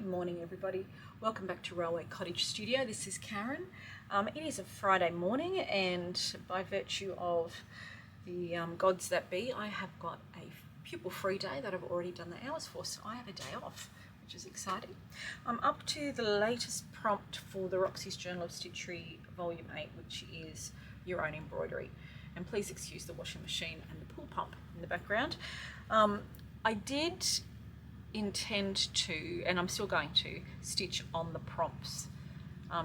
Good morning, everybody. Welcome back to Railway Cottage Studio. This is Karen. It is a Friday morning, and by virtue of the gods that be, I have got a pupil-free day that I've already done the hours for, so I have a day off, which is exciting. I'm up to the latest prompt for the Roxy's Journal of Stitchery Volume 8, which is Your Own Embroidery. And please excuse the washing machine and the pool pump in the background. I did intend to, and I'm still going to, stitch on the prompts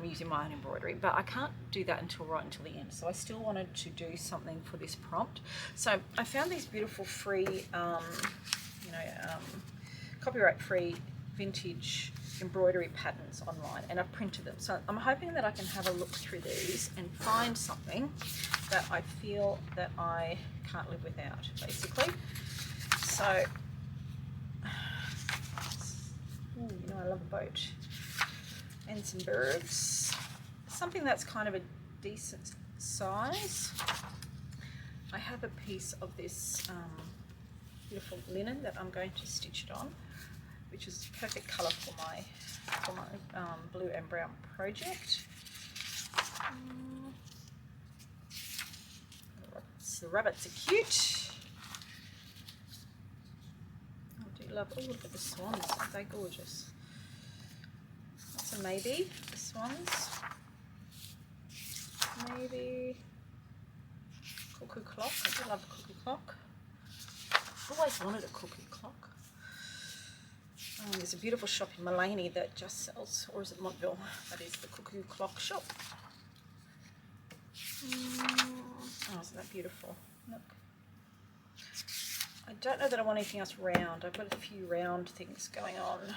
using my own embroidery, but I can't do that until the end, so I still wanted to do something for this prompt. So I found these beautiful free copyright free vintage embroidery patterns online, and I've printed them, so I'm hoping that I can have a look through these and find something that I feel that I can't live without, basically. So I love a boat and some birds, something that's kind of a decent size. I have a piece of this beautiful linen that I'm going to stitch it on, which is a perfect colour for my blue and brown project. The rabbits are cute. I do love, oh, look at the swans, aren't they gorgeous? That's a maybe, the swans. Maybe cuckoo clock. I do love a cuckoo clock. I've always wanted a cuckoo clock. There's a beautiful shop in Mullaney that just sells, or is it Montville? That is the cuckoo clock shop. Oh, isn't that beautiful? Look. I don't know that I want anything else round. I've got a few round things going on.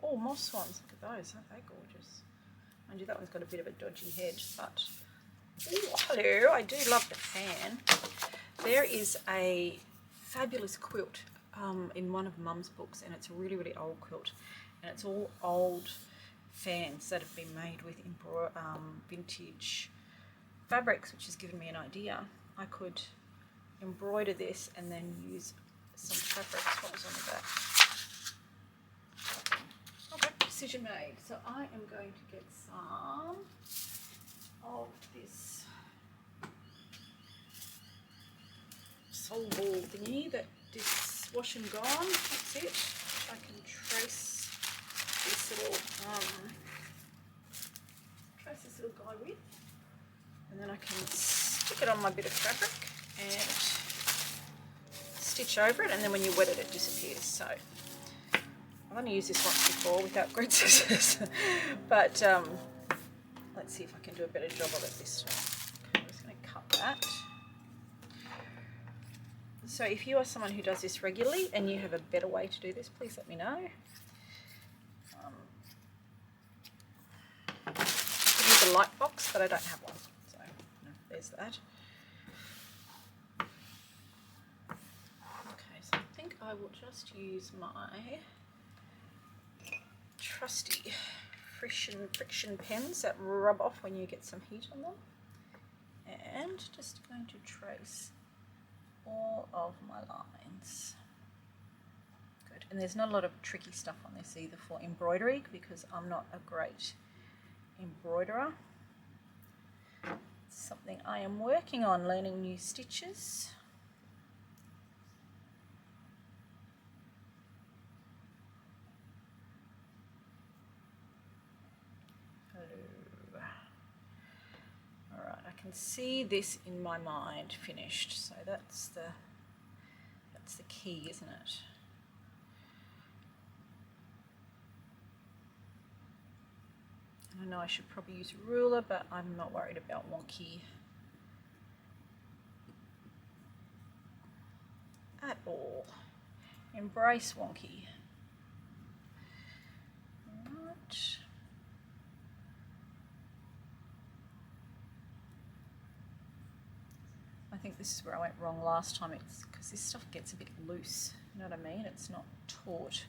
Oh, moss swans. Look at those. Aren't they gorgeous? Mind you, that one's got a bit of a dodgy head, but... Oh, hello. I do love the fan. There is a fabulous quilt in one of Mum's books, and it's a really, really old quilt. And it's all old fans that have been made with vintage fabrics, which has given me an idea. I could embroider this and then use some fabrics. What was on the back? Okay, decision made. So I am going to get some of this soul ball thingy that this wash and gone. That's it. I can trace this little guy with, and then I can stick it on my bit of fabric and stitch over it, and then when you wet it, it disappears. So I've only used this once before without great success, but let's see if I can do a better job of it this time. Okay, I'm just going to cut that. So if you are someone who does this regularly and you have a better way to do this, please let me know. I could use a light box, but I don't have one, so no, there's that. Okay, so I think I will just use my trusty friction pens that rub off when you get some heat on them, and just going to trace all of my lines. Good, and there's not a lot of tricky stuff on this either for embroidery, because I'm not a great embroiderer. It's something I am working on, learning new stitches. Alright, I can see this in my mind finished, so that's the key, isn't it? I know I should probably use a ruler, but I'm not worried about wonky at all. Embrace wonky. Right. I think this is where I went wrong last time. It's because this stuff gets a bit loose. You know what I mean? It's not taut.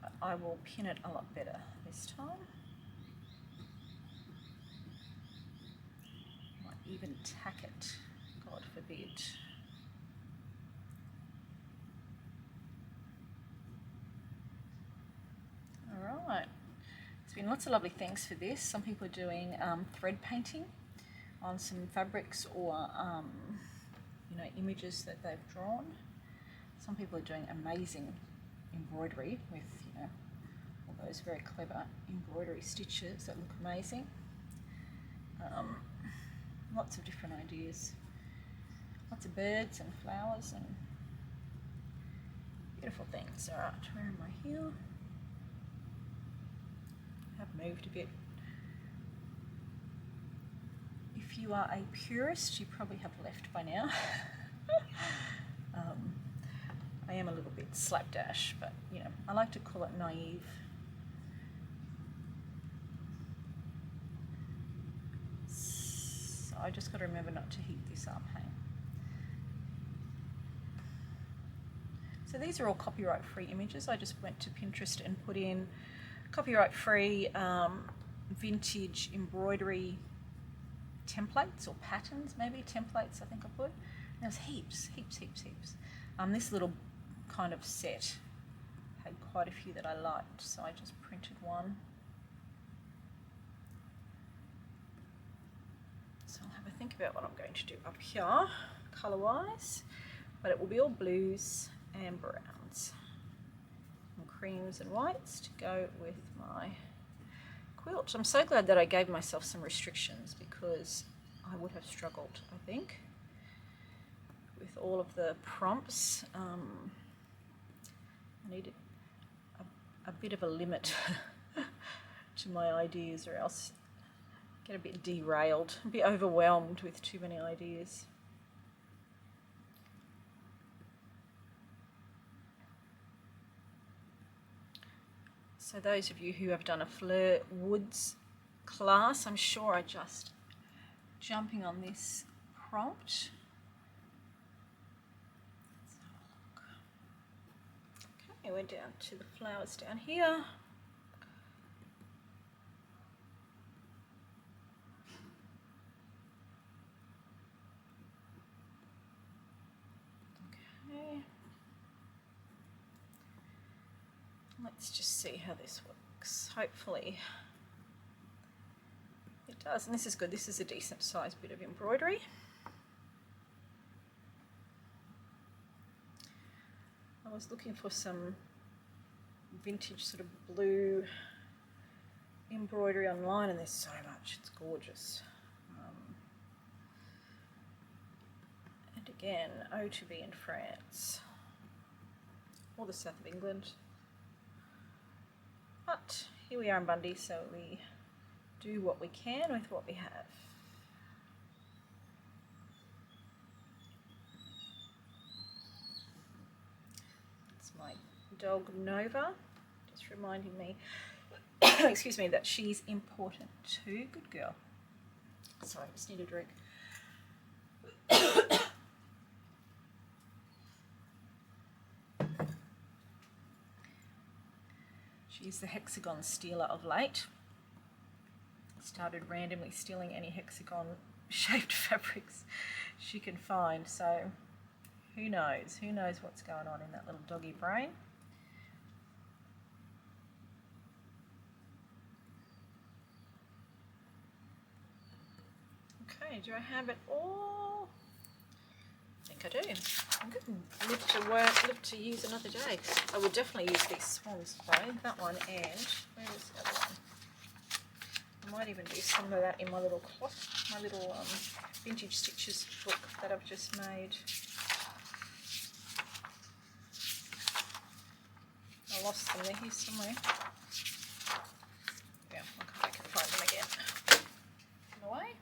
But I will pin it a lot better this time. Might even tack it, God forbid. doing lots of lovely things for this. Some people are doing thread painting on some fabrics or you know, images that they've drawn. Some people are doing amazing embroidery with, you know, all those very clever embroidery stitches that look amazing. Lots of different ideas. Lots of birds and flowers and beautiful things. Alright, where am I here? I've moved a bit. If you are a purist, you probably have left by now. I am a little bit slapdash, but you know, I like to call it naive. So I just got to remember not to heat this up, hey? So these are all copyright-free images. I just went to Pinterest and put in copyright-free vintage embroidery templates or patterns, maybe templates I think I put. And there's heaps. This little kind of set had quite a few that I liked, so I just printed one. So I'll have a think about what I'm going to do up here, colour-wise, but it will be all blues and browns and creams and whites to go with my quilt. I'm so glad that I gave myself some restrictions, because I would have struggled, I think, with all of the prompts. I needed a bit of a limit to my ideas, or else get a bit derailed, a bit overwhelmed with too many ideas. So those of you who have done a Fleur Woods class, I'm sure are just jumping on this prompt. Let's have a look. Okay, we're down to the flowers down here. Okay. Let's just see how this works. Hopefully it does, and this is good. This is a decent sized bit of embroidery. I was looking for some vintage sort of blue embroidery online, and there's so much. It's gorgeous. And again, O to be in France or the south of England. But here we are in Bundy, so we do what we can with what we have. It's my dog Nova, just reminding me, excuse me, that she's important too. Good girl. Sorry, I just need a drink. She's the hexagon stealer of late. Started randomly stealing any hexagon shaped fabrics she can find, so who knows what's going on in that little doggy brain. Okay, do I have it all? I think I do. I'm going to live to use another day. I would definitely use these swans though, that one, and where is the other one? I might even do some of that in my little cloth, my little vintage stitches book that I've just made. I lost them, they're here somewhere. Yeah, I can find them again. Put them away.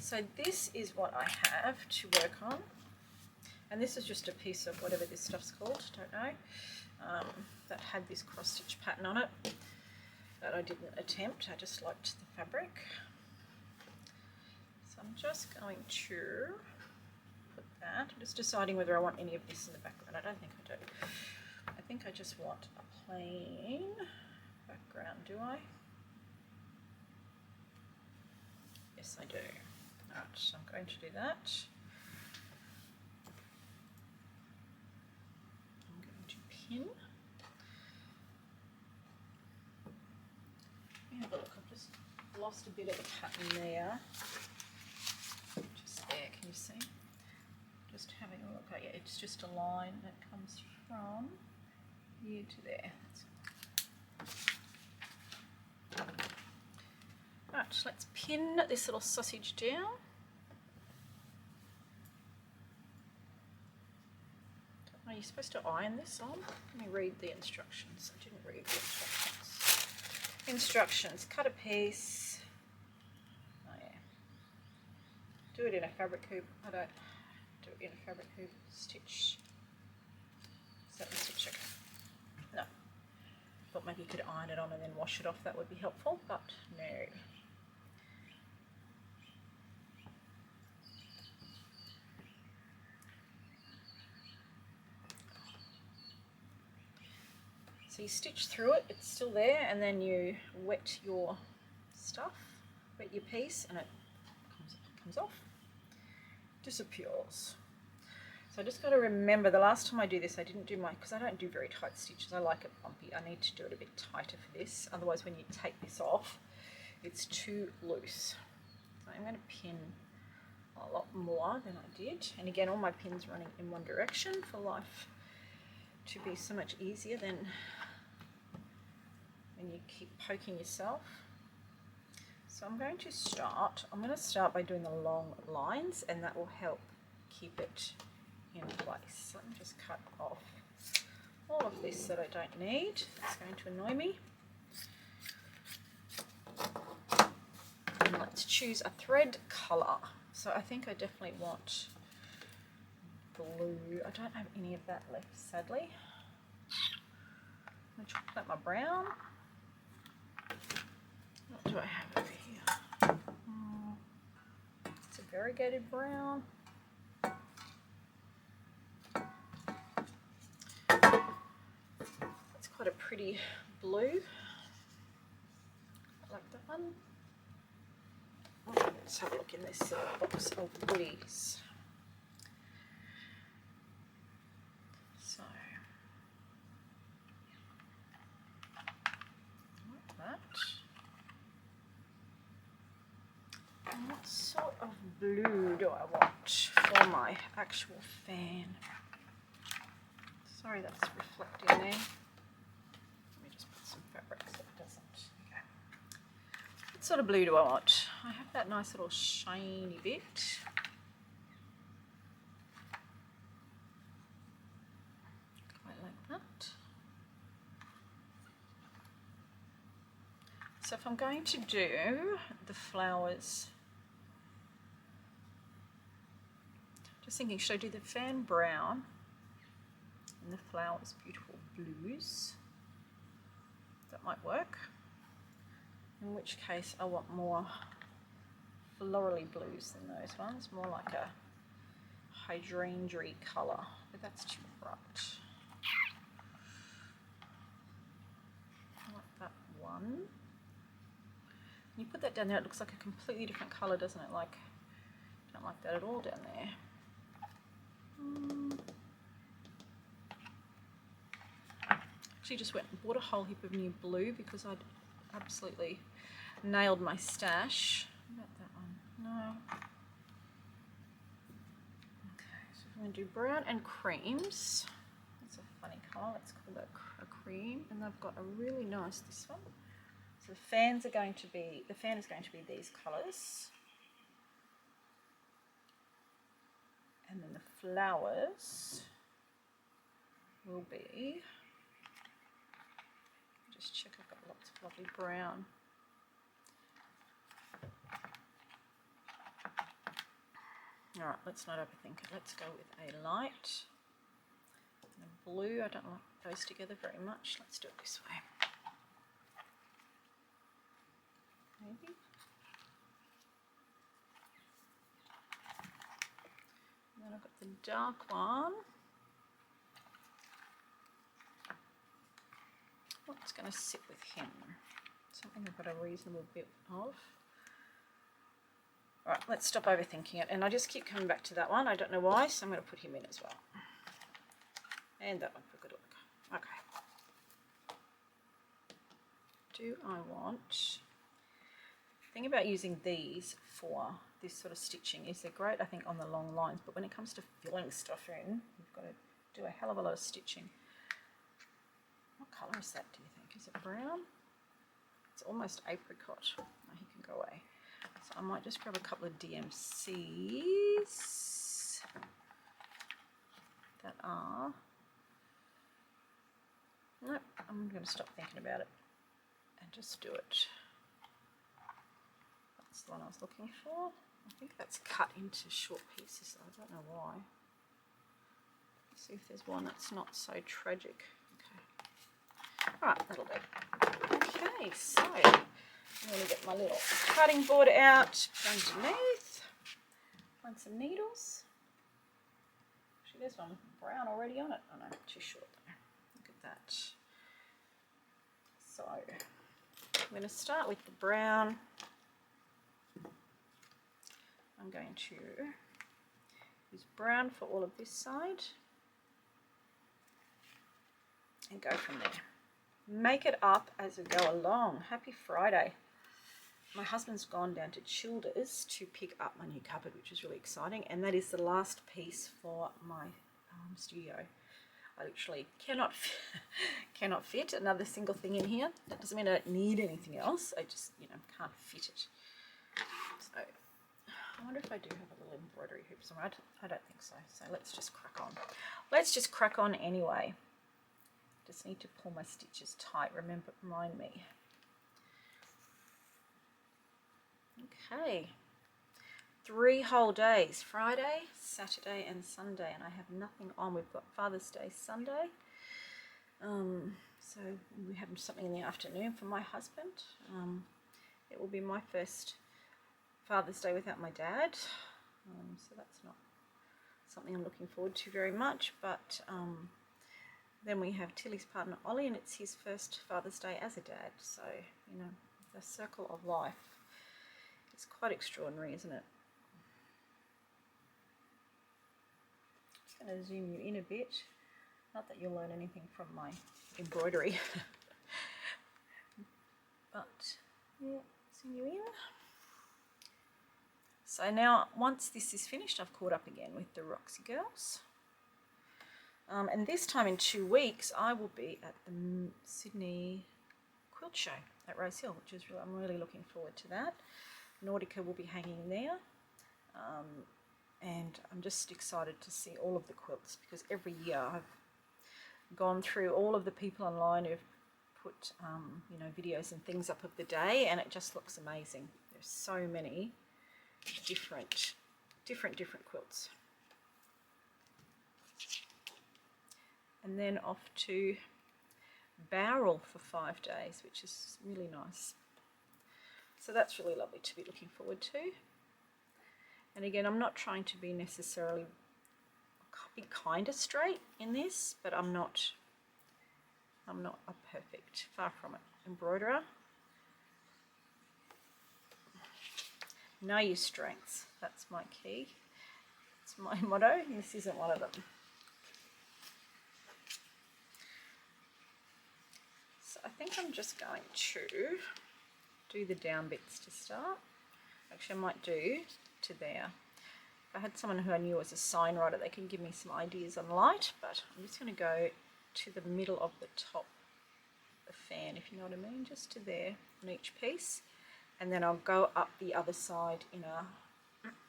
So this is what I have to work on. And this is just a piece of whatever this stuff's called, don't know, that had this cross stitch pattern on it that I didn't attempt. I just liked the fabric. So I'm just going to put that. I'm just deciding whether I want any of this in the background. I don't think I do. I think I just want a plain background, do I? Yes, I do. Alright, so I'm going to do that. Pin. And lost a bit of the pattern there. Just there, can you see? Just having a look. Oh yeah, it's just a line that comes from here to there. Right, let's pin this little sausage down. Are you supposed to iron this on? Let me read the instructions. I didn't read the instructions. Instructions, cut a piece. Oh yeah. Do it in a fabric hoop. I don't do it in a fabric hoop. Stitch. Is that the stitch? Okay. No. Thought maybe you could iron it on and then wash it off. That would be helpful, but no. So you stitch through it, it's still there, and then you wet your stuff, wet your piece, and it comes off, disappears. So I just got to remember, the last time I do this, I didn't do because I don't do very tight stitches, I like it bumpy. I need to do it a bit tighter for this, otherwise when you take this off, it's too loose. So I'm going to pin a lot more than I did, and again, all my pins running in one direction for life to be so much easier than when you keep poking yourself. So I'm going to start by doing the long lines, and that will help keep it in place. Let me just cut off all of this that I don't need. It's going to annoy me. And let's choose a thread colour. So I think I definitely want blue. I don't have any of that left, sadly. I'm going to chocolate my brown. What do I have over here? It's a variegated brown. It's quite a pretty blue. I like that one. Let's have a look in this box of goodies. So, like that. And what sort of blue do I want for my actual fan? Sorry, that's reflecting there. Let me just put some fabric so it doesn't. Okay. What sort of blue do I want? I have that nice little shiny bit. Quite like that. So if I'm going to do the flowers, just thinking, should I do the fan brown and the flowers beautiful blues? That might work. In which case I want more florally blues than those ones, more like a hydrangea colour, but that's too bright. I like that one. You put that down there, it looks like a completely different colour, doesn't it? Like, don't like that at all down there. Actually just went and bought a whole heap of new blue because I'd absolutely nailed my stash. What about that one? No. Okay, so I'm going to do brown and creams. That's a funny colour. Let's call that a cream. And I've got a really nice, this one. So the fan is going to be these colours. And then the flowers will be, just check I've got lots of lovely brown. Alright, let's not overthink it. Let's go with a light and a blue. I don't like those together very much. Let's do it this way. Maybe. And then I've got the dark one. What's going to sit with him? Something I've got a reasonable bit of. Alright, let's stop overthinking it. And I just keep coming back to that one. I don't know why, so I'm going to put him in as well. And that one for good luck. Okay. Do I want... thing about using these for this sort of stitching is they're great, I think, on the long lines, but when it comes to filling stuff in, you've got to do a hell of a lot of stitching. What colour is that, do you think? Is it brown? It's almost apricot. Oh, he can go away. So I might just grab a couple of DMCs that are... Nope, I'm going to stop thinking about it and just do it. That's the one I was looking for. I think that's cut into short pieces. I don't know why. Let's see if there's one that's not so tragic. Okay. Alright, that'll do. Okay, so I'm going to get my little cutting board out underneath. Find some needles. Actually, there's one brown already on it. Oh no, too short though. Look at that. So I'm going to start with the brown. I'm going to use brown for all of this side and go from there. Make it up as we go along. Happy Friday. My husband's gone down to Childers to pick up my new cupboard, which is really exciting, and that is the last piece for my studio. I literally cannot fit another single thing in here. That doesn't mean I don't need anything else. I just, can't fit it. So I wonder if I do have a little embroidery hoop somewhere. I don't think so. So let's just crack on. Let's just crack on anyway. Just need to pull my stitches tight. Remind me. Okay. 3 whole days. Friday, Saturday and Sunday. And I have nothing on. We've got Father's Day Sunday. So we have something in the afternoon for my husband. It will be my first Father's Day without my dad, so that's not something I'm looking forward to very much, but then we have Tilly's partner Ollie, and it's his first Father's Day as a dad, so the circle of life is quite extraordinary, isn't it? Just going to zoom you in a bit, not that you'll learn anything from my embroidery, but yeah, zoom you in. So now, once this is finished, I've caught up again with the Roxy girls. And this time in 2 weeks, I will be at the Sydney Quilt Show at Rose Hill, which is I'm really looking forward to that. Nautica will be hanging there. And I'm just excited to see all of the quilts, because every year I've gone through all of the people online who've put, videos and things up of the day, and it just looks amazing. There's so many different quilts. And then off to Bowral for 5 days, which is really nice. So that's really lovely to be looking forward to. And again, I'm not trying to be necessarily kind of straight in this, but I'm not a perfect, far from it, embroiderer. Know your strengths. That's my key. It's my motto, and this isn't one of them. So I think I'm just going to do the down bits to start. Actually, I might do to there. If I had someone who I knew was a sign writer, they can give me some ideas on light, but I'm just going to go to the middle of the top of the fan, if you know what I mean, just to there on each piece. And then I'll go up the other side in a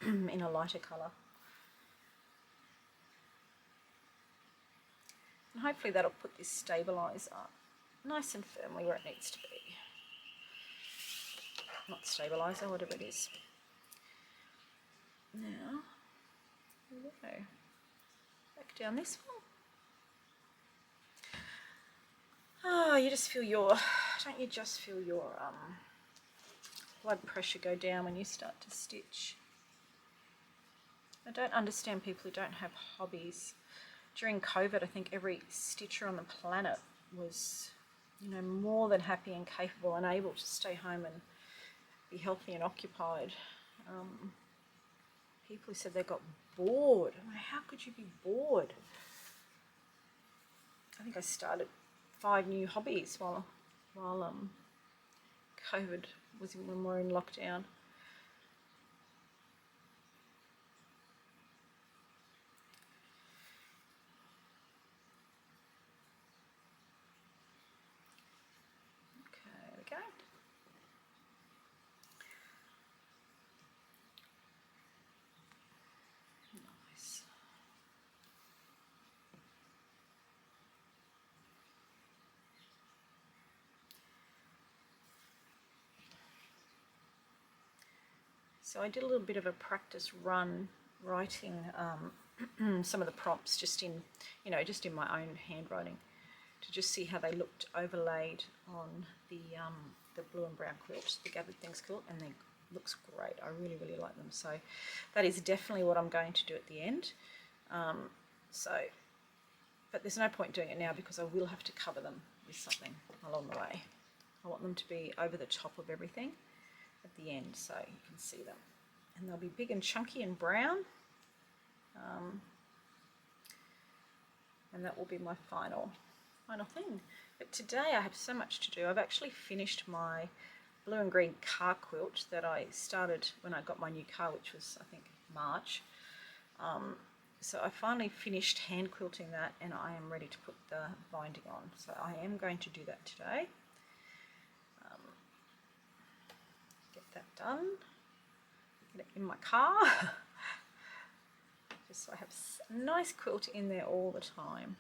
in a lighter colour. And hopefully that'll put this stabiliser nice and firmly where it needs to be. Not stabiliser, whatever it is. Now, here we go. Back down this one. Oh, you just feel don't you just feel your blood pressure go down when you start to stitch? I don't understand people who don't have hobbies. During COVID, I think every stitcher on the planet was, more than happy and capable and able to stay home and be healthy and occupied. People who said they got bored. I mean, how could you be bored? I think I started 5 new hobbies while COVID was when we were in lockdown. Okay, there we go. Nice. So I did a little bit of a practice run writing some of the prompts just in, just in my own handwriting to just see how they looked overlaid on the blue and brown quilt, the Gathered Things quilt, and they looks great. I really, really like them. So that is definitely what I'm going to do at the end. But there's no point doing it now because I will have to cover them with something along the way. I want them to be over the top of everything at the end so you can see them. And they'll be big and chunky and brown. And that will be my final thing. But today I have so much to do. I've actually finished my blue and green car quilt that I started when I got my new car, which was I think March. So I finally finished hand quilting that and I am ready to put the binding on. So I am going to do that today. Get that done. Get it in my car. Just so I have a nice quilt in there all the time.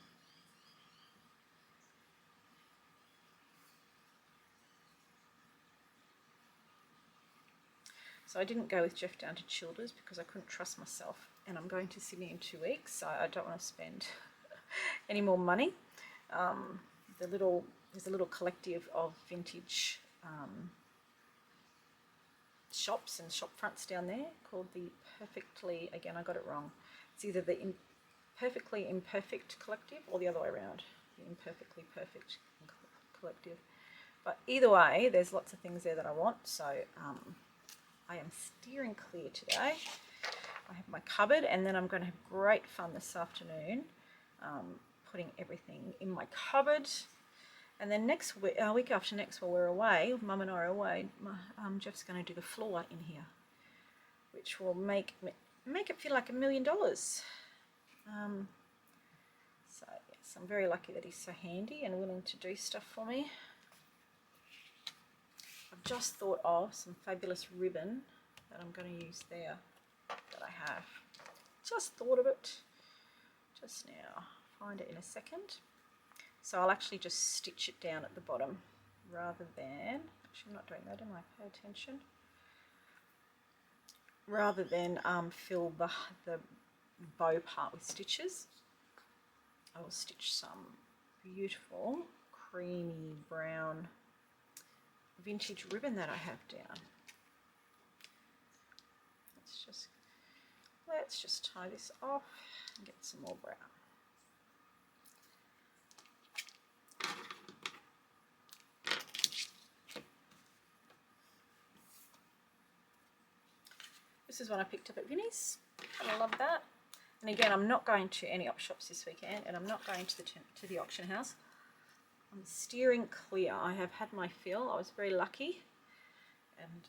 So I didn't go with Jeff down to Childers because I couldn't trust myself, and I'm going to Sydney in 2 weeks, so I don't want to spend any more money. There's a little collective of vintage shops and shop fronts down there called the Perfectly, again I got it wrong, it's either the Perfectly Imperfect Collective or the other way around, the Imperfectly Perfect Collective. But either way, there's lots of things there that I want, so I am steering clear today. I have my cupboard, and then I'm going to have great fun this afternoon putting everything in my cupboard. And then next week, week after next, while we're away, Mum and I are away, Jeff's going to do the floor in here, which will make it feel like $1 million. So yes, I'm very lucky that he's so handy and willing to do stuff for me. I've just thought of some fabulous ribbon that I'm going to use there that I have. Just thought of it just now. Find it in a second. So I'll actually just stitch it down at the bottom rather than, actually I'm not doing that, am I? Pay attention. Rather than fill the bow part with stitches, I will stitch some beautiful creamy brown vintage ribbon that I have down. Let's just tie this off and get some more brown. This is one I picked up at Vinnie's. I love that. And again, I'm not going to any op shops this weekend, and I'm not going to the auction house. I'm steering clear. I have had my fill. I was very lucky, and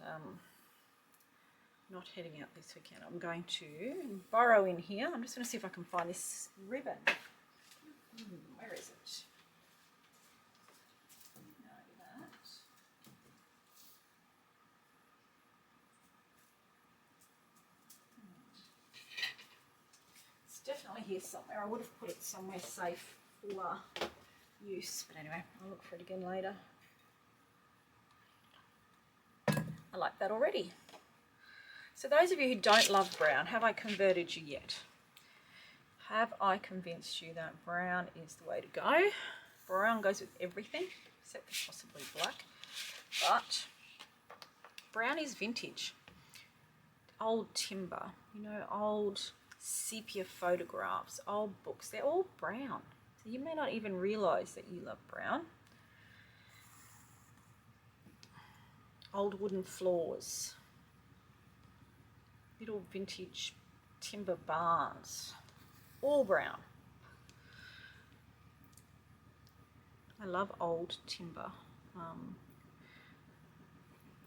not heading out this weekend. I'm going to borrow in here. I'm just going to see if I can find this ribbon. Where is it? No, that. It's definitely here somewhere. I would have put it somewhere safe for use, but anyway, I'll look for it again later. I like that already. So those of you who don't love brown, have I converted you yet? Have I convinced you that brown is the way to go? Brown goes with everything, except for possibly black. But brown is vintage. Old timber, old sepia photographs, old books, they're all brown. So you may not even realise that you love brown. Old wooden floors. Little vintage timber barns, all brown. I love old timber.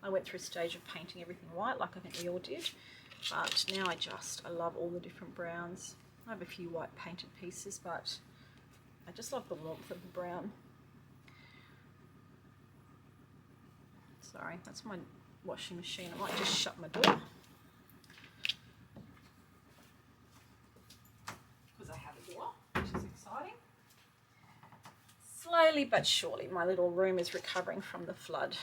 I went through a stage of painting everything white, like I think we all did, but now I love all the different browns. I have a few white painted pieces, but I just love the warmth of the brown. Sorry, that's my washing machine. I might just shut my door because I have a door, which is exciting. Slowly but surely, my little room is recovering from the flood.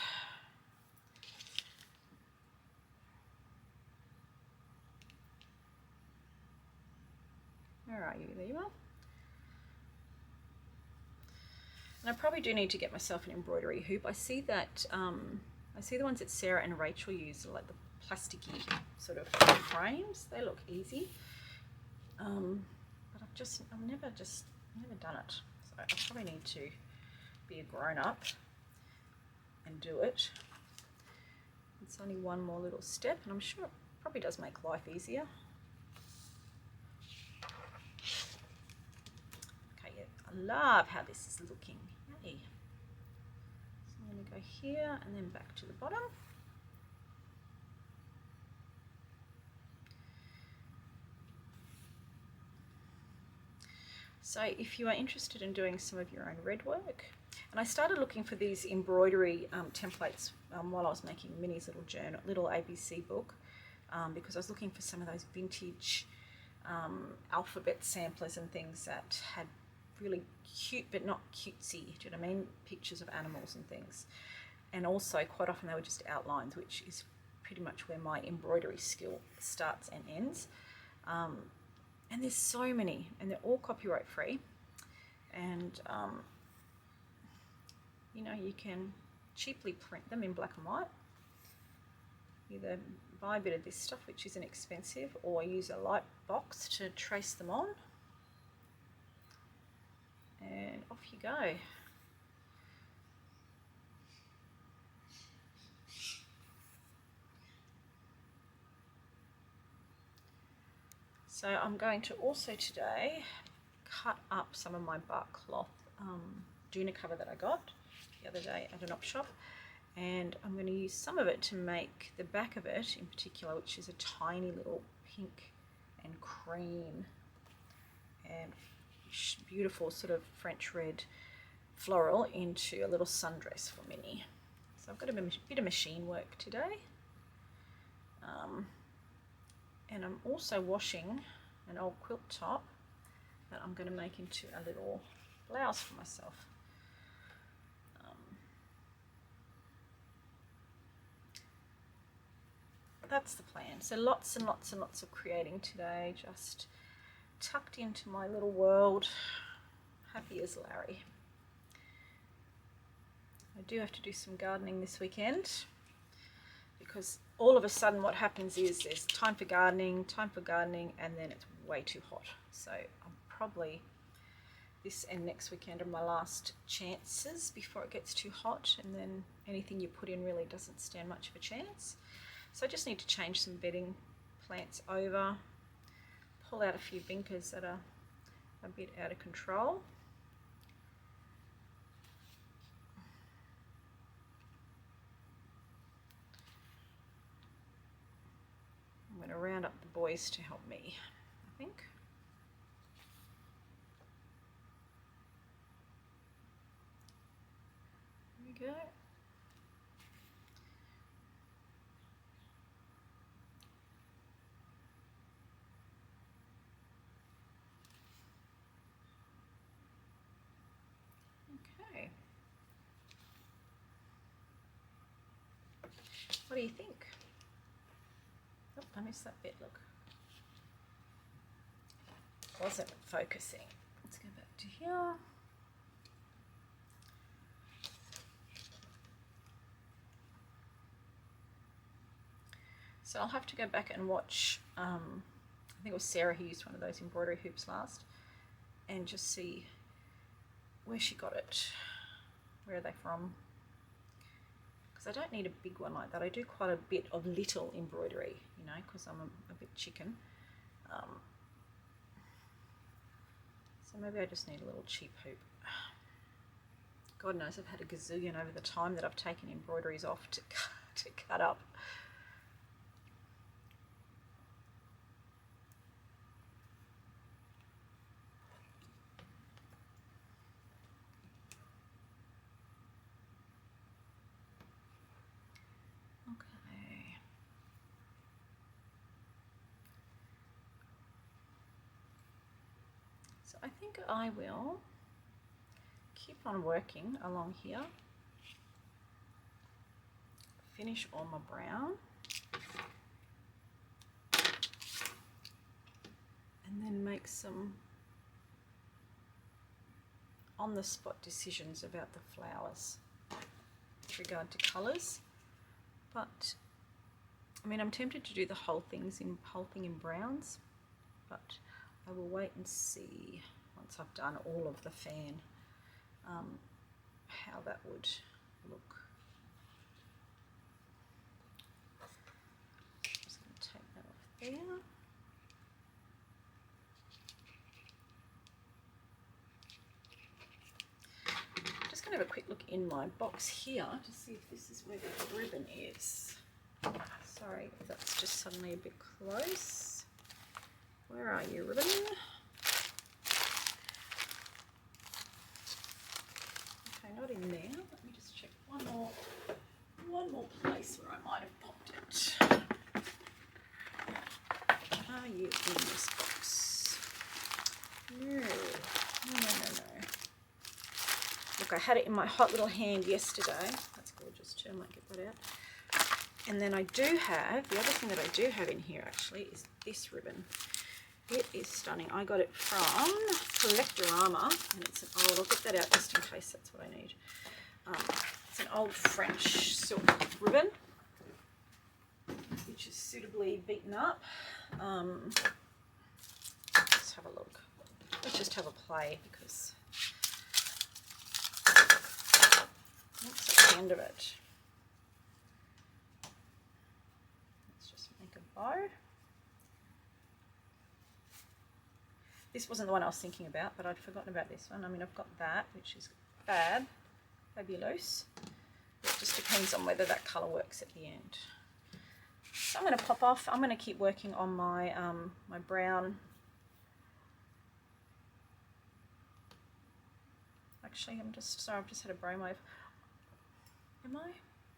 Where are you? There you are. And I probably do need to get myself an embroidery hoop. I see that, I see the ones that Sarah and Rachel use, like the plasticky sort of frames. They look easy. But I've never done it. So I probably need to be a grown-up and do it. It's only one more little step, and I'm sure it probably does make life easier. Okay, yeah, I love how this is looking. Hey. So I'm going to go here and then back to the bottom. So if you are interested in doing some of your own red work, and I started looking for these embroidery templates while I was making Minnie's little ABC book, because I was looking for some of those vintage alphabet samplers and things that had really cute but not cutesy, do you know what I mean, pictures of animals and things. And also quite often they were just outlines, which is pretty much where my embroidery skill starts and ends. And there's so many, and they're all copyright free, and you know, you can cheaply print them in black and white. Either buy a bit of this stuff, which isn't expensive, or use a light box to trace them on, and off you go. So I'm going to also today cut up some of my bark cloth doona cover that I got the other day at an op shop, and I'm going to use some of it to make the back of it in particular, which is a tiny little pink and cream and beautiful sort of French red floral, into a little sundress for Minnie. So I've got a bit of machine work today. And I'm also washing an old quilt top that I'm going to make into a little blouse for myself. That's the plan. So lots and lots and lots of creating today, just tucked into my little world, happy as Larry. I do have to do some gardening this weekend, because all of a sudden what happens is there's time for gardening, and then it's way too hot. So I'm probably, this and next weekend are my last chances before it gets too hot, and then anything you put in really doesn't stand much of a chance. So I just need to change some bedding plants over, pull out a few binkers that are a bit out of control. I'm going to round up the boys to help me, I think. There we go. Okay. What do you think? Oh, I missed that bit, look. Wasn't focusing. Let's go back to here. So I'll have to go back and watch, I think it was Sarah who used one of those embroidery hoops last, and just see where she got it. Where are they from? Because I don't need a big one like that. I do quite a bit of little embroidery, you know, because I'm a bit chicken. So maybe I just need a little cheap hoop. God knows I've had a gazillion over the time that I've taken embroideries off to to cut up. Okay. So I think I will keep on working along here. Finish all my brown. And then make some on-the-spot decisions about the flowers with regard to colours. But I mean, I'm tempted to do the whole things in pulping in browns, but I will wait and see once I've done all of the fan how that would look. Just going to take that off there. Just going to have a quick look in my box here to see if this is where the ribbon is. Sorry, that's just suddenly a bit close. Where are you, ribbon? Okay, not in there. Let me just check one more place where I might have popped it. Are you in this box? No. Look, I had it in my hot little hand yesterday. That's gorgeous too. I might get that out. And then I do have, the other thing that I do have in here actually is this ribbon. It is stunning. I got it from Collectorama, and it's an old, I'll get that out just in case that's what I need. It's an old French silk ribbon, which is suitably beaten up. Let's have a look. Let's just have a play because that's the end of it. Let's just make a bow. This wasn't the one I was thinking about, but I'd forgotten about this one. I mean, I've got that, which is fabulous. It just depends on whether that colour works at the end. So I'm going to pop off. I'm going to keep working on my my brown. Actually, I'm just sorry. I've just had a brainwave. Am I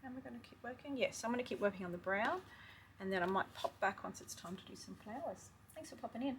going to keep working? Yes, I'm going to keep working on the brown, and then I might pop back once it's time to do some flowers. Thanks for popping in.